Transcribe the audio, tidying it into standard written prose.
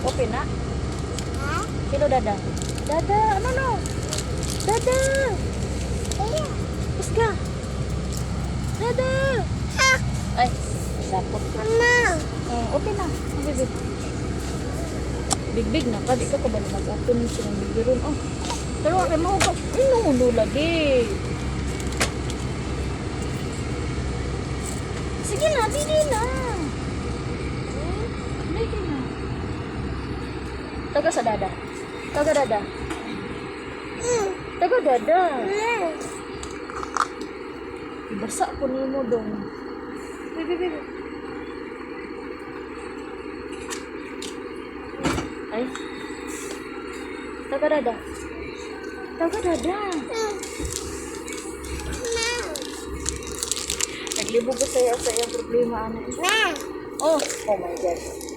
Open na. Sino dada? Dada, ano no? Dada. Bus ka. Dada. Ay, sapot. Mama. Open na. Bibig. Big na ka. Di ka ba mag-open siya ng bibiron? Oh. Pero akin mo ka. Inuulo lagi. Sige na, bili na. Bili na. Taga sa dada. Taga dada. Taga dada. Basa ko ni mo dong. Bibi. Ay. Taga dada. Taga dada. Naglibog ko sa'yo sa iyong problema, ano? Oh my God.